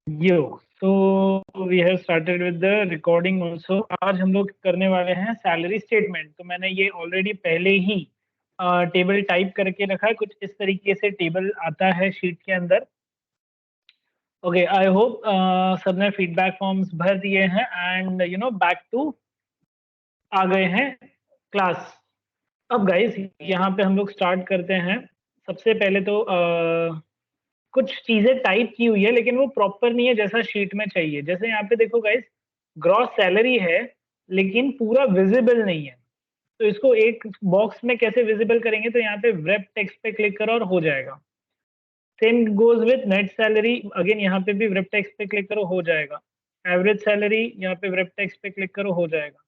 Yo so we have started with the recording also. आज हम लोग करने वाले हैं सैलरी स्टेटमेंट। तो मैंने ये ऑलरेडी पहले ही टेबल टाइप करके रखा है, कुछ इस तरीके से टेबल आता है शीट के अंदर। ओके, आई होप सबने फीडबैक फॉर्म्स भर दिए हैं एंड बैक टू आ गए हैं क्लास। अब गाइस यहाँ पे हम लोग स्टार्ट करते हैं। सबसे पहले तो कुछ चीजें टाइप की हुई है लेकिन वो प्रॉपर नहीं है जैसा शीट में चाहिए। जैसे यहाँ पे देखो गाइस, ग्रॉस सैलरी है लेकिन पूरा विजिबल नहीं है। तो इसको एक बॉक्स में कैसे विजिबल करेंगे, तो यहाँ पे व्रैप टेक्स्ट पे क्लिक करो और हो जाएगा। Same goes with net salary, again यहाँ पे भी व्रैप टेक्स्ट पे क्लिक करो हो जाएगा। एवरेज सैलरी यहाँ पे व्रैप टेक्स्ट पे क्लिक करो हो जाएगा।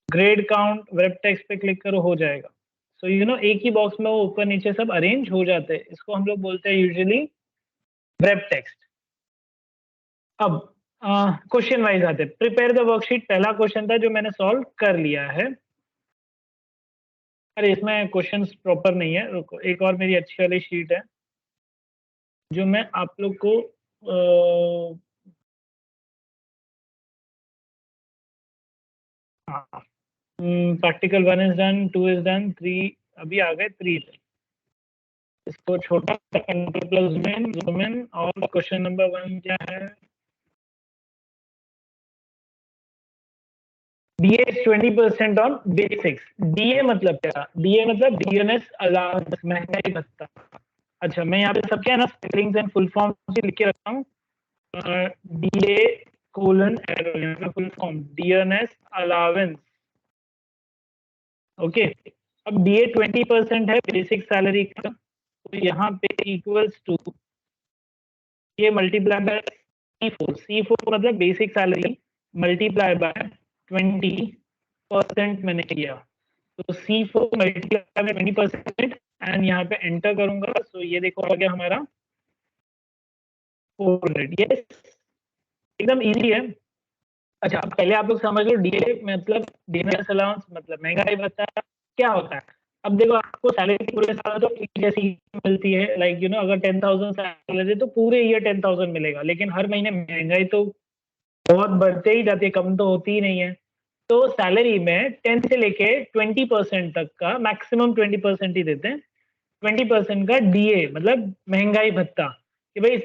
ग्रेड काउंट व्रैप टेक्स्ट पे क्लिक करो हो जाएगा। सो एक ही बॉक्स में वो ऊपर नीचे सब अरेंज हो जाते हैं। इसको हम लोग बोलते हैं यूजुअली व्रैप टेक्स्ट। अब क्वेश्चन वाइज आते हैं। प्रिपेयर द वर्कशीट पहला क्वेश्चन था जो मैंने सॉल्व कर लिया है। अरे इसमें क्वेश्चंस प्रॉपर नहीं है, रुको, एक और मेरी अच्छी वाली शीट है जो मैं आप लोग को practical 1 is done, 2 is done, 3 अभी आ गए, 3 इसको छोटा प्लस ज़ूम इन और क्वेश्चन नंबर 1 क्या है? DA is 20% on basics. DA मतलब क्या? DA मतलब DNS अलाउंस, महंगाई भत्ता। अच्छा, मैं यहाँ पे सब क्या है ना स्पेलिंग्स एंड फुल फॉर्म से लिख के रखता हूँ। DA colon full form DNS allowance. Okay, अब DA 20% है बेसिक सैलरी का, तो यहाँ पे इक्वल्स टू ये मल्टीप्लाई बाय C4 मतलब बेसिक सैलरी मल्टीप्लाई बाय 20% मैंने किया, तो C4 मल्टीप्लाई बाय 20% एंड यहाँ पे एंटर करूंगा। सो ये देखो आ गया हमारा 400। यस, एकदम इजी है। अच्छा, अब पहले आप लोग समझ लो डीए मतलब डिनर अलाउंस मतलब महंगाई भत्ता क्या होता है। अब देखो, आपको सैलरी पूरे साल तो एक जैसी मिलती है, लाइक अगर 10,000 सैलरी तो पूरे ईयर 10,000 मिलेगा, लेकिन हर महीने महंगाई तो बहुत बढ़ते ही जाती है, कम तो होती ही नहीं है। तो सैलरी में 10 से लेके 20% तक का, मैक्सिमम 20% ही देते हैं, 20% का डीए मतलब महंगाई भत्ता। कि भाई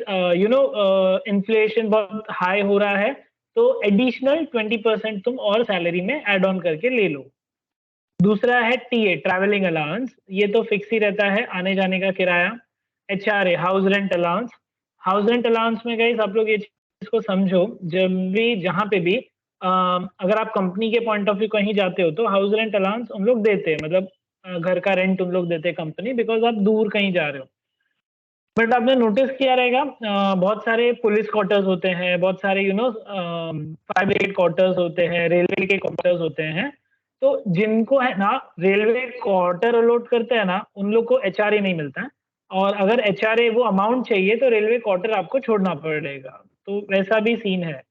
इन्फ्लेशन बहुत हाई हो रहा है तो एडिशनल 20% तुम और सैलरी में एड ऑन करके ले लो। दूसरा है टीए ट्रैवलिंग अलाउंस, ये तो फिक्स ही रहता है, आने जाने का किराया। HRA house rent allowance. House rent allowance में गई आप लोग ये चीज को समझो, जब भी जहां पे भी अगर आप कंपनी के पॉइंट ऑफ व्यू कहीं जाते हो तो हाउस रेंट अलाउंस हम लोग देते हैं, मतलब घर का रेंट तुम लोग देते हैं कंपनी, बिकॉज आप दूर कहीं जा रहे हो। बट आपने नोटिस किया रहेगा बहुत सारे पुलिस क्वार्टर्स होते हैं, बहुत सारे फायर ब्रिगेड क्वार्टर्स होते हैं, रेलवे के क्वार्टर्स होते हैं। तो जिनको है ना रेलवे क्वार्टर अलॉट करते हैं ना, उन लोग को HRA नहीं मिलता है। और अगर HRA वो अमाउंट चाहिए तो रेलवे क्वार्टर आपको छोड़ना पड़ेगा। तो वैसा भी सीन है।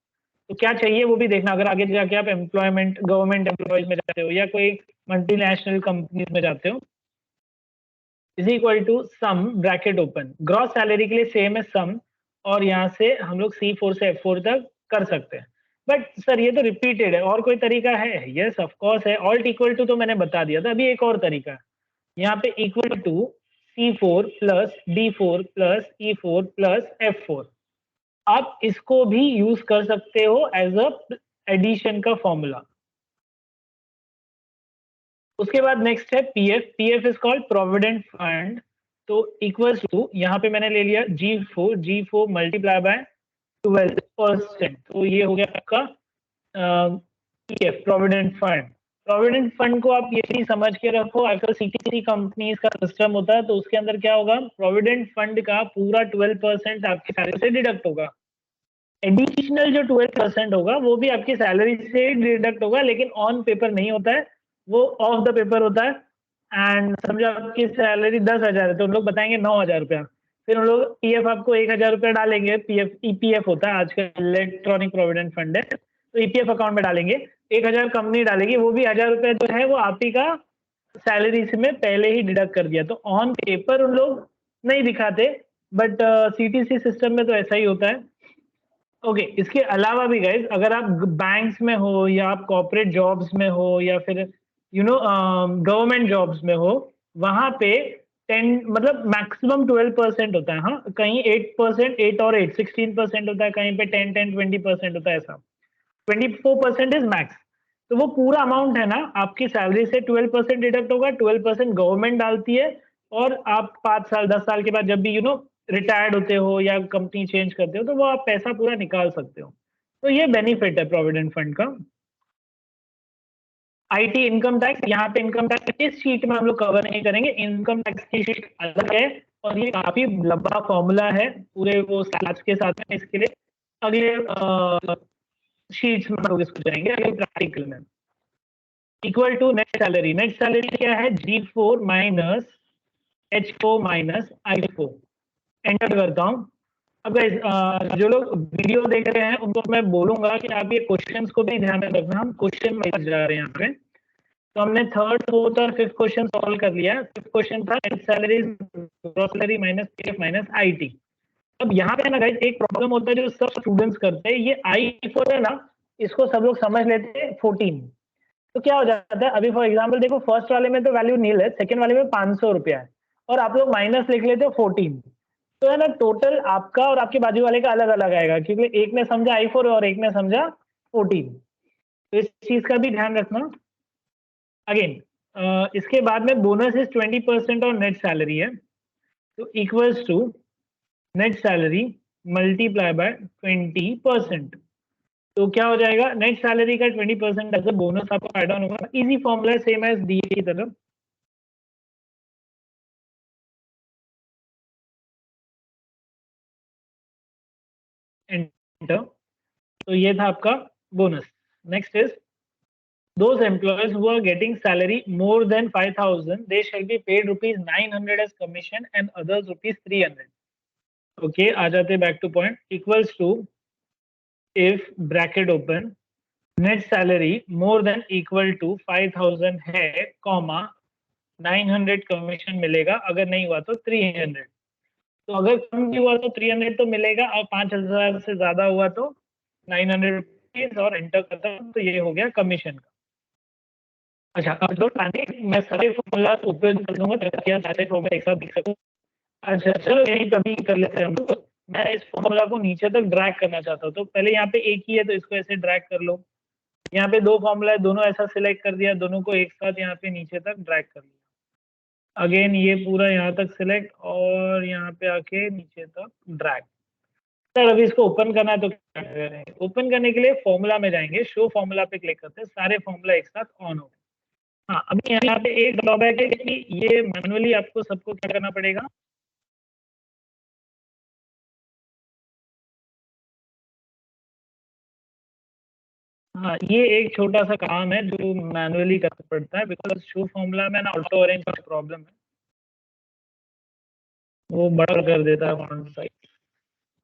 तो क्या चाहिए वो भी देखना, अगर आगे जाके आप एम्प्लॉयमेंट गवर्नमेंट एम्प्लॉयज में जाते हो या कोई मल्टीनेशनल कंपनीज में जाते हो, is equal to sum bracket open. Gross salary के लिए सेम है सम, और यहाँ से हम लोग C4 से F4 तक कर सकते हैं। बट सर ये तो रिपीटेड है, और कोई तरीका है? यस ऑफ कोर्स है। ऑल्ट इक्वल टू तो मैंने बता दिया था, अभी एक और तरीका है। यहाँ पे equal to C4 plus D4 plus E4 plus F4, आप इसको भी यूज कर सकते हो एज अ एडिशन का फॉर्मूला। उसके बाद नेक्स्ट है PF. PF is called provident fund. तो इक्वल्स टू यहाँ पे मैंने ले लिया G4 मल्टीप्लाई बाय 12%, तो ये हो गया आपका PF provident fund. Provident fund को आप ये नहीं समझ के रखो, आजकल CTC कंपनीज का सिस्टम होता है, तो उसके अंदर क्या होगा, प्रोविडेंट फंड का पूरा 12% आपके सैलरी से डिडक्ट होगा। एडिशनल जो 12% होगा वो भी आपकी सैलरी से डिडक्ट होगा, लेकिन ऑन पेपर नहीं होता है, वो ऑफ द पेपर होता है। एंड समझो आपकी सैलरी 10,000 है तो उन लोग बताएंगे 9,000 रुपया, फिर उन लोग पीएफ आपको 1,000 रुपया डालेंगे। पीएफ ईपीएफ होता है आजकल, इलेक्ट्रॉनिक प्रोविडेंट फंड है, तो ईपीएफ अकाउंट में डालेंगे। 1,000 कंपनी डालेगी, वो भी 1,000 रुपया जो है वो आप ही का सैलरी से में पहले ही डिडक्ट कर दिया। तो ऑन पेपर उन लोग नहीं दिखाते, बट CTC सिस्टम में तो ऐसा ही होता है। ओके इसके अलावा भी गाइज अगर आप बैंक्स में हो या आप कॉर्पोरेट जॉब्स में हो या फिर गवर्नमेंट जॉब्स में हो, वहां पे 10 मतलब मैक्सिमम 12% होता है। हाँ, कहीं 8%, 8 और 8 16% होता है, कहीं पे 10-20% होता है, ऐसा 24% इज मैक्स। तो वो पूरा अमाउंट है ना, आपकी सैलरी से 12% डिडक्ट होगा, 12% गवर्नमेंट डालती है, और आप 5 साल 10 साल के बाद जब भी रिटायर्ड होते हो या कंपनी चेंज करते हो, तो वो आप पैसा पूरा निकाल सकते हो। तो ये बेनिफिट है प्रोविडेंट फंड का। आईटी इनकम टैक्स, यहाँ पे इनकम टैक्स इस शीट में हम लोग कवर नहीं करेंगे, इनकम टैक्स की शीट अलग है, और ये काफी लंबा फॉर्मूला है पूरे वो स्लैब्स के साथ में। इसके लिए अगले शीट्स में हम लोग इसको जाएंगे अगले प्रैक्टिकल में। Equal to net salary. Net salary क्या है? G4 minus H4 minus I4। Enter करता हूँ। अब guys, जो लोग वीडियो देख रहे हैं उनको मैं बोलूंगा कि आप ये क्वेश्चंस को भी ध्यान में रखना। हम क्वेश्चन वाइज जा रहे हैं यहाँ पे। तो हमने थर्ड, फोर्थ और फिफ्थ क्वेश्चन सॉल्व कर लिया। फिफ्थ क्वेश्चन था net salary gross salary minus PF minus IT. अब यहाँ पे ना गाइस एक प्रॉब्लम होता है जो सब स्टूडेंट्स करते हैं, ये I4 है ना, इसको सब लोग समझ लेते हैं 14। तो क्या हो जाता है, अभी फॉर एग्जाम्पल देखो, फर्स्ट वाले में तो वैल्यू नील है, सेकंड वाले में 500 रुपया है, और आप लोग माइनस लिख लेते हो 14। तो है ना, टोटल आपका और आपके बाजू वाले का अलग अलग आएगा, क्योंकि एक ने समझा I4 और एक ने समझा 14। तो इस चीज का भी ध्यान रखना। अगेन इसके बाद में बोनस इज 20% और नेट सैलरी है, तो equals to net salary multiply by 20%। तो क्या हो जाएगा, नेट सैलरी का 20% एज अ बोनस आपको ऐड ऑन होगा। Easy formula same as DA की तरफ। एंटर। तो ये था आपका bonus. Next is those employees who are getting salary more than 5,000 they shall be paid rupees 900 as commission and others rupees 300। Okay आ जाते back to point. Equals to if bracket open net salary more than equal to 5,000 है, comma 900 commission मिलेगा, अगर नहीं हुआ तो 300। तो अगर कम भी हुआ तो 300 तो मिलेगा, और 5,000 से ज्यादा हुआ तो 900 रुपीज, और एंटर करता हूँ तो ये हो गया कमीशन का। अच्छा अब जो मैं सारे फॉर्मूला उपयोग कर दूंगा ताकि आप सारे फॉर्मूला एक साथ देख सकूं। अच्छा चलो यही कभी कर लेते हैं हम लोग। मैं इस फॉर्मूला को नीचे तक ड्रैग करना चाहता हूँ, तो पहले यहाँ पे एक ही है तो इसको ऐसे ड्रैग कर लो। यहाँ पे दो फॉर्मूला है, दोनों ऐसा सिलेक्ट कर दिया, दोनों को एक साथ यहाँ पे नीचे तक ड्रैग कर लिया। अगेन ये पूरा यहाँ तक सिलेक्ट और यहाँ पे आके नीचे तक ड्रैग। सर अभी इसको ओपन करना है तो क्या करें? ओपन करने के लिए फॉर्मूला में जाएंगे, शो फॉर्मूला पे क्लिक करते हैं, सारे फॉर्मूला एक साथ ऑन हो गए। हाँ अभी यहाँ पे एक ड्रॉबैक है कि ये मैनुअली आपको सबको क्या करना पड़ेगा। हाँ ये एक छोटा सा काम है जो मैनुअली करना पड़ता है, बिकॉज शो फॉर्मूला में ना ऑटो अरेंज का प्रॉब्लम है, वो बड़ा कर देता है फॉन्ट साइज,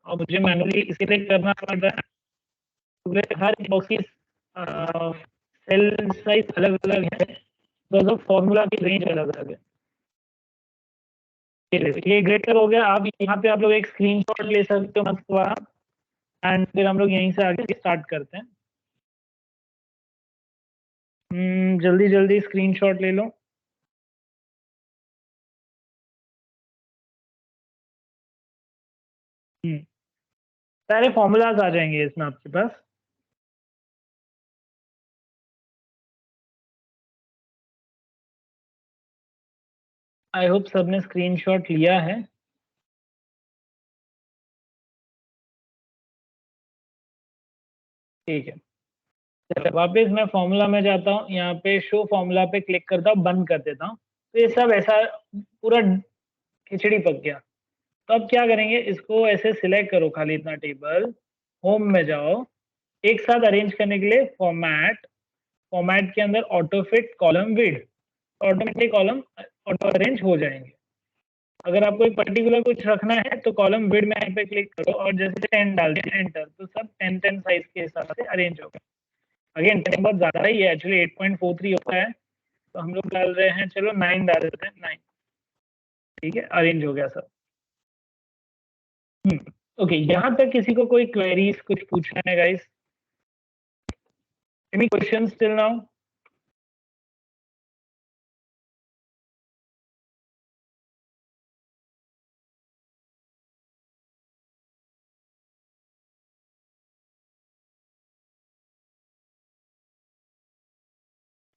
और मुझे मैनुअली इसलिए करना पड़ रहा है क्योंकि हर बॉक्स की सेल साइज अलग अलग है, बिकॉज ऑफ फॉर्मूला की रेंज अलग अलग है। ये ग्रेटर हो गया। आप यहाँ पे आप लोग एक स्क्रीनशॉट ले सकते हो मस्त वाला, एंड फिर हम लोग यहीं से आगे स्टार्ट करते हैं। जल्दी जल्दी स्क्रीनशॉट ले लो। हम्म, सारे फॉर्मूलाज आ जाएंगे इसमें आपके पास। आई होप सबने स्क्रीनशॉट लिया है। ठीक है, चलो वापस मैं फॉर्मूला में जाता हूँ, यहाँ पे शो फॉर्मूला पे क्लिक करता हूँ, बंद कर देता हूँ। तो ये सब ऐसा पूरा खिचड़ी पक गया। तो अब क्या करेंगे, इसको ऐसे सिलेक्ट करो खाली इतना टेबल, होम में जाओ, एक साथ अरेंज करने के लिए फॉर्मेट, फॉर्मेट के अंदर ऑटो फिट कॉलम विड, ऑटोमेटिक कॉलम ऑटो अरेंज हो जाएंगे। अगर आपको एक पर्टिकुलर कुछ रखना है तो कॉलम विड में यहाँ पे क्लिक करो और जैसे 10 डाल दिया एंटर, तो सब 10 साइज के हिसाब से अरेंज हो गए। अगेन 10 बहुत ज्यादा ही है, एक्चुअली 8.43 होता है, तो हम लोग डाल रहे हैं, चलो 9 डाल देते हैं, 9। ठीक है, अरेंज हो गया सब। ओके, यहाँ तक किसी को कोई क्वेरीज कुछ पूछना है guys? Any questions till now?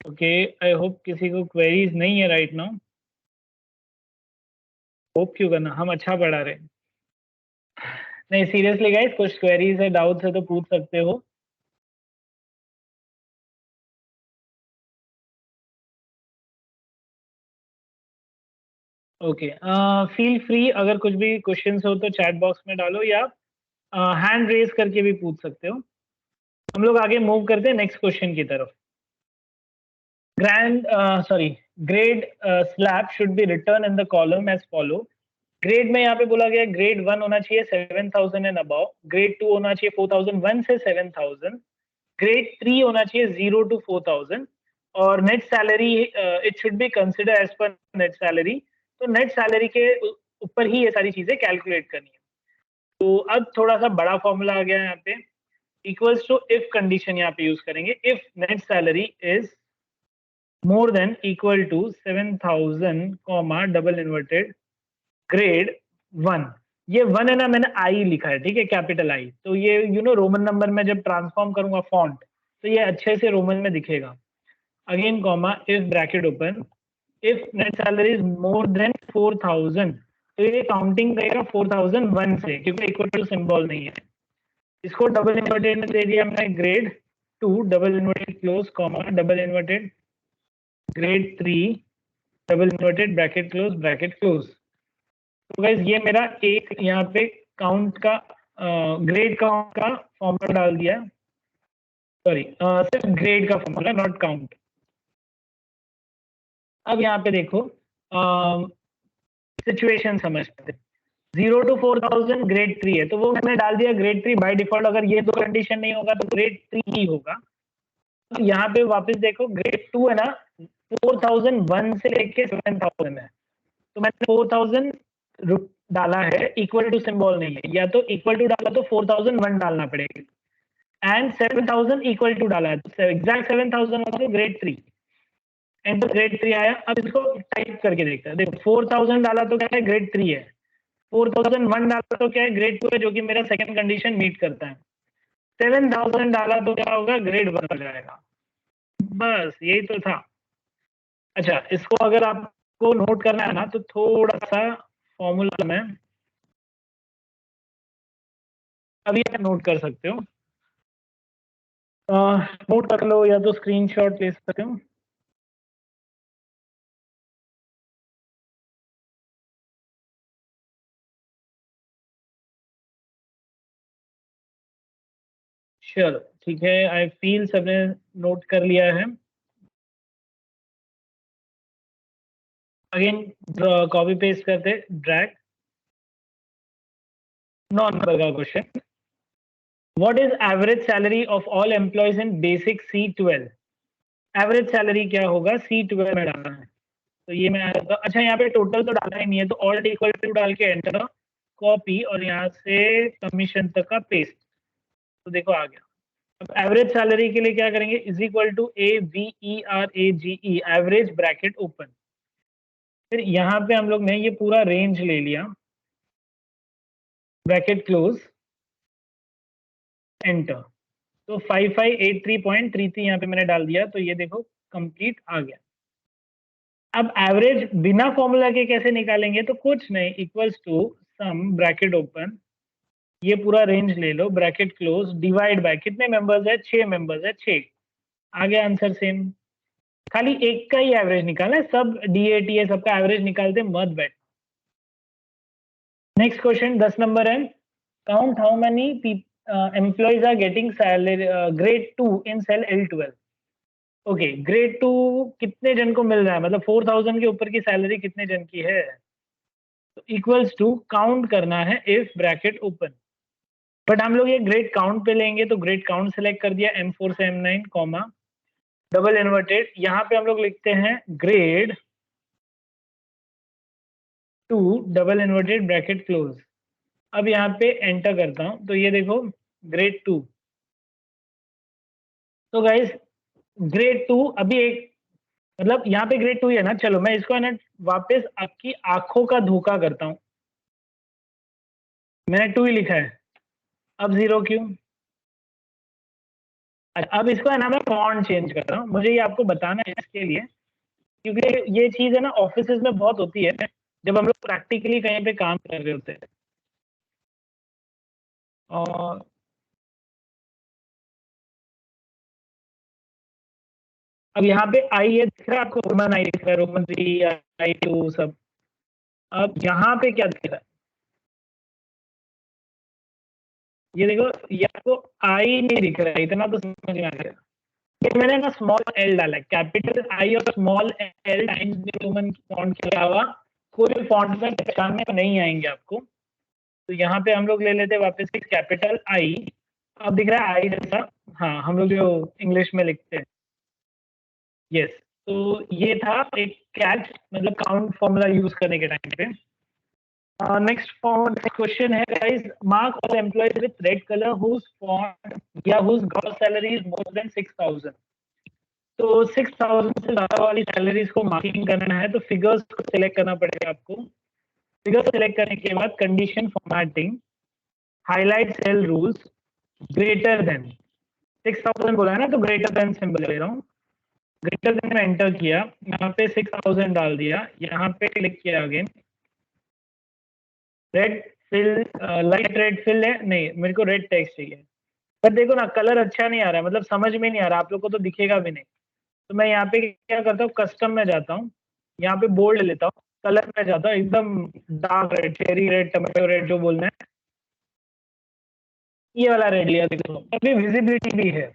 Okay, I hope किसी को क्वेरीज नहीं है राइट नाउ। होप क्यों करना, हम अच्छा पढ़ा रहे हैं। नहीं सीरियसली गाइस, कुछ क्वेरीज है, डाउट्स है तो पूछ सकते हो। ओके, फील फ्री, अगर कुछ भी क्वेश्चंस हो तो चैट बॉक्स में डालो, या हैंड रेज करके भी पूछ सकते हो। हम लोग आगे मूव करते हैं नेक्स्ट क्वेश्चन की तरफ। Grade slab should be return in the column as follow. Grade में यहाँ पे बोला गया ग्रेड 1 होना चाहिए 7000 एंड अबव, ग्रेड 2 होना चाहिए 4001 से 7000, ग्रेड 3 होना चाहिए 0 to 4000, और net salary it should be consider as per net salary. तो नेट सैलरी के ऊपर ही ये सारी चीजें कैलकुलेट करनी है। तो अब थोड़ा सा बड़ा फॉर्मूला आ गया है यहाँ पे, इक्वल्स टू इफ कंडीशन यहाँ पे यूज करेंगे। If net salary is more than equal to 7000 comma double inverted grade 1। ये 1 है ना, मैंने आई लिखा है, ठीक है, कैपिटल आई। तो ये रोमन नंबर में जब ट्रांसफॉर्म करूंगा फॉन्ट, तो ये अच्छे से रोमन में दिखेगा। Again comma, if bracket open, if net salary is more then 4000, तो ये काउंटिंग करेगा 4001 से, क्योंकि इक्वल टू सिंबल नहीं है। इसको डबल इन्वर्टेड में दे दिया मैंने grade 2 double inverted close comma double inverted grade 3 double inverted bracket close. तो गाइस ये मेरा एक यहाँ पे काउंट का ग्रेड काउंट का फॉर्मूला डाल दिया, सॉरी सिर्फ ग्रेड का फॉर्मूला, नॉट काउंट। अब यहाँ पे देखो सिचुएशन समझते, 0 to 4000 ग्रेड 3 है, तो वो मैंने डाल दिया ग्रेड 3 बाय डिफॉल्ट। अगर ये दो कंडीशन नहीं होगा तो ग्रेड 3 ही होगा। तो यहाँ पे वापस देखो ग्रेड 2 है ना, 4001 से लेके 7000 है, तो मैंने 4000 डाला है, इक्वल टू सिंबल नहीं है, या तो इक्वल टू डाला तो 4001 डालना पड़ेगा, एंड 7000 इक्वल टू डाला है तो एग्जैक्ट 7000 होगा तो ग्रेड 3, एंड ग्रेड 3 आया। अब इसको टाइप करके देखते हैं, देखो 4000 डाला तो क्या है, ग्रेड 3 है, 4001 डाला तो क्या है, ग्रेड 2 है, जो कि मेरा सेकंड कंडीशन मीट करता है, 7000 डाला तो क्या होगा, ग्रेड 1 हो जाएगा। बस यही तो था। अच्छा, इसको अगर आपको नोट करना है ना, तो थोड़ा सा फॉर्मूला में अभी आप नोट कर सकते हो, नोट कर लो या तो स्क्रीनशॉट ले सकते हो। चलो ठीक है, आई फील सबने नोट कर लिया है। अगेन कॉपी पेस्ट करते, ड्रैग, 9 नंबर का question, what is average salary of all employees in basic C12? Average salary क्या होगा, C12 में डालना है। तो ये मैं अच्छा यहाँ पे टोटल तो डालना ही नहीं है, तो ऑल्ट इक्वल टू डाल के एंटर, कॉपी, और यहाँ से कमीशन तक का पेस्ट। तो देखो आ गया। अब एवरेज सैलरी के लिए क्या करेंगे, is equal to AVERAGE, average bracket open. फिर यहाँ पे हम लोग ने ये पूरा रेंज ले लिया, ब्रैकेट क्लोज, एंटर। तो 5583.33 यहाँ पे मैंने डाल दिया, तो ये देखो कंप्लीट आ गया। अब एवरेज बिना फॉर्मूला के कैसे निकालेंगे, तो कुछ नहीं, equals to sum bracket open, ये पूरा रेंज ले लो, ब्रैकेट क्लोज, डिवाइड बाय, कितने मेंबर्स है, 6 मेंबर्स है, 6। आ गया आंसर सेम। खाली एक का ही एवरेज निकालना है, सब DAT है, सबका एवरेज निकालते मत बैठ। नेक्स्ट क्वेश्चन 10 नंबर है, count how many employees are getting salary grade 2 in cell L12। Okay, grade 2 कितने जन को मिल रहा है, मतलब 4000 के ऊपर की सैलरी कितने जन की है, तो इक्वल्स टू काउंट करना है इफ ब्रैकेट ओपन। बट हम लोग ये ग्रेड काउंट पे लेंगे, तो ग्रेड काउंट सेलेक्ट कर दिया, M4 से M9 कॉमा डबल इन्वर्टेड, यहाँ पे हम लोग लिखते हैं grade 2 double inverted bracket close. अब यहाँ पे एंटर करता हूँ तो ये देखो ग्रेड 2। तो गाइस ग्रेड 2 अभी एक मतलब यहाँ पे ग्रेड 2 ही है ना। चलो मैं इसको है ना वापस आपकी आंखों का धोखा करता हूँ। मैंने 2 ही लिखा है, अब 0 क्यों? अच्छा अब इसको है ना मैं फॉन्ट चेंज कर रहा हूँ, मुझे ये आपको बताना है इसके लिए, क्योंकि ये चीज है ना ऑफिसेज में बहुत होती है जब हम लोग प्रैक्टिकली कहीं पे काम कर रहे होते हैं। और अब यहाँ पे आई है दिख रहा है आपको, रोमन आई दिख रहा है, रोमन 3 आई 2 सब। अब यहाँ पे क्या दिख रहा है, ये देखो ये आपको आई नहीं दिख रहा है, इतना तो समझ में आ गया। ये मैंने ना स्मॉल एल डाला है, कैपिटल आई और small L times new Roman font के अलावा कोई फॉन्ट में पहचान में नहीं आएंगे आपको। तो यहाँ पे हम लोग ले लेते हैं वापस से कैपिटल आई। अब दिख रहा है आई जैसा, हाँ हम लोग जो इंग्लिश में लिखते हैं। यस, तो ये था एक कैच मतलब काउंट फॉर्मूला यूज करने के टाइम पे। नेक्स्ट क्वेश्चन है guys, mark all employees with red colour whose font या whose gross salary is more than 6000। तो 6000 से ज्यादा वाली सैलरीज को मार्किंग करना है तो फिगर्स को सिलेक्ट करना पड़ेगा आपको। फिगर सिलेक्ट करने के बाद condition formatting, highlight cell rules, greater than 6000 बोला है ना तो ग्रेटर देन सिंबल ले रहा हूँ। ग्रेटर देन एंटर किया, यहाँ पे 6000 डाल दिया, यहाँ पे क्लिक किया again. Red fill, light red fill है नहीं, मेरे को रेड टेक्स्ट चाहिए। पर देखो ना कलर अच्छा नहीं आ रहा है, मतलब समझ में नहीं आ रहा, आप लोग को तो दिखेगा भी नहीं। तो मैं यहाँ पे क्या करता हूँ, कस्टम में जाता हूँ, यहाँ पे बोल्ड लेता हूँ, कलर में जाता हूँ एकदम dark red, cherry red, tomato red जो बोलना है, ये वाला रेड लिया। देखो अभी विजिबिलिटी भी है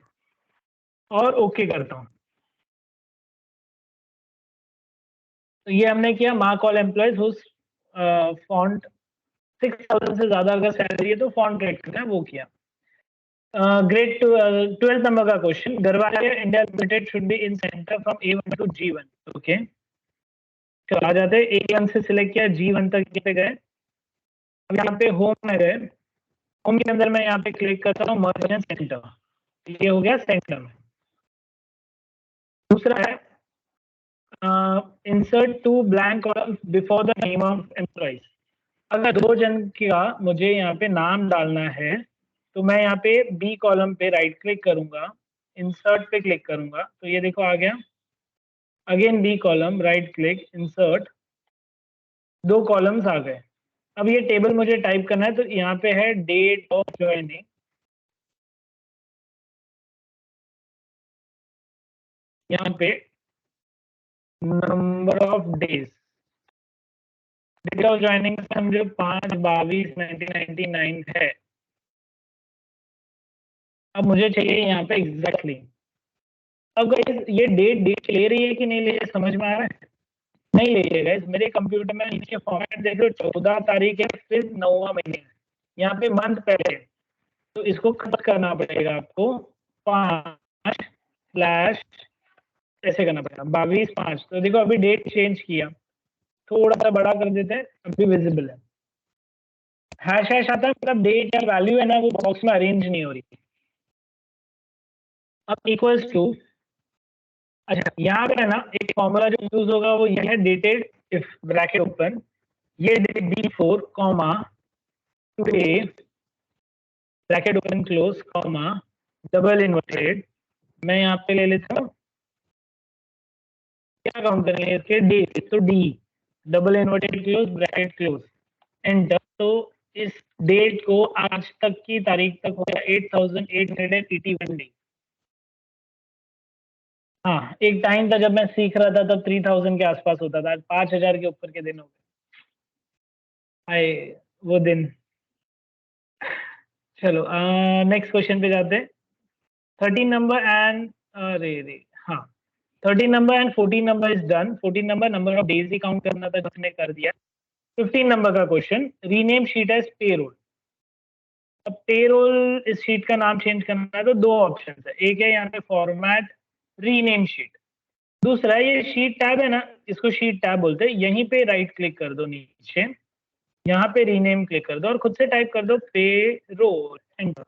और ओके करता हूँ। तो ये हमने किया, mark all employees whose font 6000 से ज्यादा अगर सैलरी है तो फॉन्ट रेड करना है, वो किया। ग्रेड 12th नंबर का question, Garwalia India limited should be in centre from A1 to G1। Okay चलो आ जाते हैं, A1 से सिलेक्ट किया, G1 तक पे गए। अब यहाँ पे होम में गए, होम के अंदर मैं यहाँ पे क्लिक करता हूँ मर्ज एंड सेंटर, ये हो गया सेंटर में। दूसरा है insert two blank column before the name of employees. अगर 2 जन का मुझे यहाँ पे नाम डालना है तो मैं यहाँ पे बी कॉलम पे राइट क्लिक करूंगा, इंसर्ट पे क्लिक करूंगा, तो ये देखो आ गया। Again B column, right click, insert, 2 columns आ गए। अब ये टेबल मुझे टाइप करना है तो यहाँ पे है डेट ऑफ ज्वाइनिंग, यहाँ पे number of days, date of joining समझो 5/22/1999 है। अब मुझे चाहिए यहाँ पे एग्जैक्टली। अब guys, ये डेट ले रही है कि नहीं ले रही है समझ में आ रहा है? नहीं ले रही है guys। मेरे कंप्यूटर में नीचे फॉर्मेट देख लो, 14 तारीख है, फिर 9वां महीने है, यहाँ पे मंथ पहले, तो इसको कट करना पड़ेगा आपको, 5 ऐसे करना पड़ेगा 22/5। तो देखो अभी डेट चेंज किया, थोड़ा सा बड़ा कर देते हैं, अभी विजिबल है। हैश हैश आता है मतलब डेट या वैल्यू है ना वो बॉक्स में अरेंज नहीं हो रही। अब इक्वल्स टू, अच्छा यहाँ पे है ना एक फॉर्मूला जो यूज होगा वो ये है, डेटेड इफ ब्रैकेट ओपन, ये date D4 comma today bracket open close comma double inverted. मैं यहाँ पे ले लेता हूँ, क्या काउंट करेंगे इसके डेट, तो D double inverted close bracket close enter. तो इस डेट को आज तक की तारीख तक हो गया 8881 डे। हाँ एक टाइम था जब मैं सीख रहा था तब 3000 के आसपास होता था, आज 5000 के ऊपर के दिन हो गए। आए वो दिन। चलो नेक्स्ट क्वेश्चन पे जाते हैं। 13 नंबर एंड अरे रे हाँ, 13 number and 14 number is done. 14 number of days ही काउंट करना था, जिसने कर दिया। 15 नंबर का question, rename sheet as payroll. अब पेरोल इस शीट का नाम चेंज करना है तो 2 ऑप्शन है, एक है यहाँ पे फॉर्मेट रीनेम शीट, दूसरा ये शीट टैब है ना, इसको शीट टैब बोलते हैं, यहीं पे राइट क्लिक कर दो नीचे, यहाँ पे रीनेम क्लिक कर दो और खुद से टाइप कर दो पेरोल, एंटर।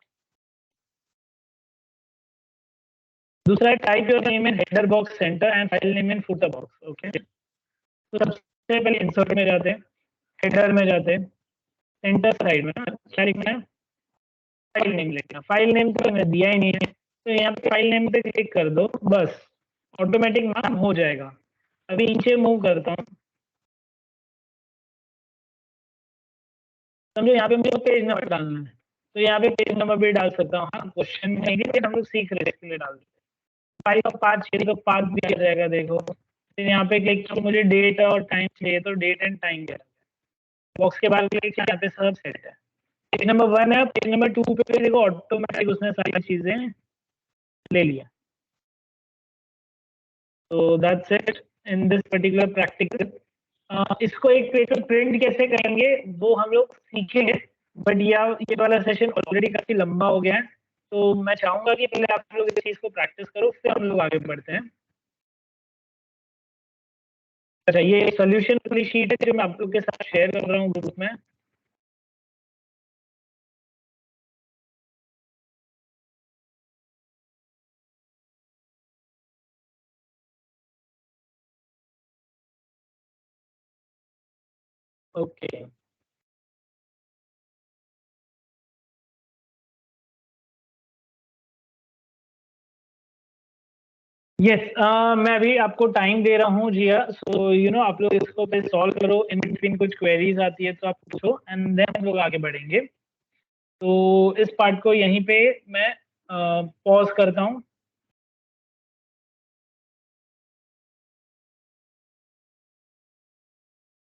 दूसरा type your name in header box centre and file name in footer box. Okay, तो सबसे पहले इंसर्ट में जाते हैं, हेडर में जाते हैं, सेंटर साइड में क्या लिखना है, फाइल नेम लिखना। फाइल नेम तो मैंने दिया ही नहीं है, तो यहाँ पे फाइल नेम पे क्लिक कर दो, बस ऑटोमेटिक नाम हो जाएगा। अभी नीचे मूव करता हूँ, समझो यहाँ पे मुझे पेज नंबर डालना है, तो यहाँ पे पेज नंबर भी डाल सकता हूँ। हाँ, क्वेश्चन नहीं, लेकिन हम लोग सीख रहे हैं इसलिए डाल देते हैं। 5 का 5 चाहिए तो 5 भी आ जाएगा, देखो। फिर यहाँ पे क्लिक किया, मुझे डेट और टाइम चाहिए तो डेट एंड टाइम दिया, बॉक्स के बाद क्लिक किया, यहाँ पे सब सेट है। पेज नंबर 1 है, पेज नंबर 2 पे देखो ऑटोमेटिक उसने सारी चीजें ले लिया। तो that's it in this particular practical. इसको एक पेज पर प्रिंट कैसे करेंगे वो हम लोग सीखेंगे, बट ये वाला सेशन ऑलरेडी काफी लंबा हो गया है, तो मैं चाहूंगा कि पहले आप लोग इस चीज को प्रैक्टिस करो, फिर हम लोग आगे बढ़ते हैं। अच्छा, ये सोल्यूशन वाली शीट है जो मैं आप लोग के साथ शेयर कर रहा हूँ ग्रुप में। ओके, यस, मैं अभी आपको टाइम दे रहा हूँ जिया, सो आप लोग इसको पे सॉल्व करो, इन बिटवीन कुछ क्वेरीज आती है तो आप पूछो, एंड देन हम लोग आगे बढ़ेंगे। तो इस पार्ट को यहीं पे मैं पॉज करता हूँ।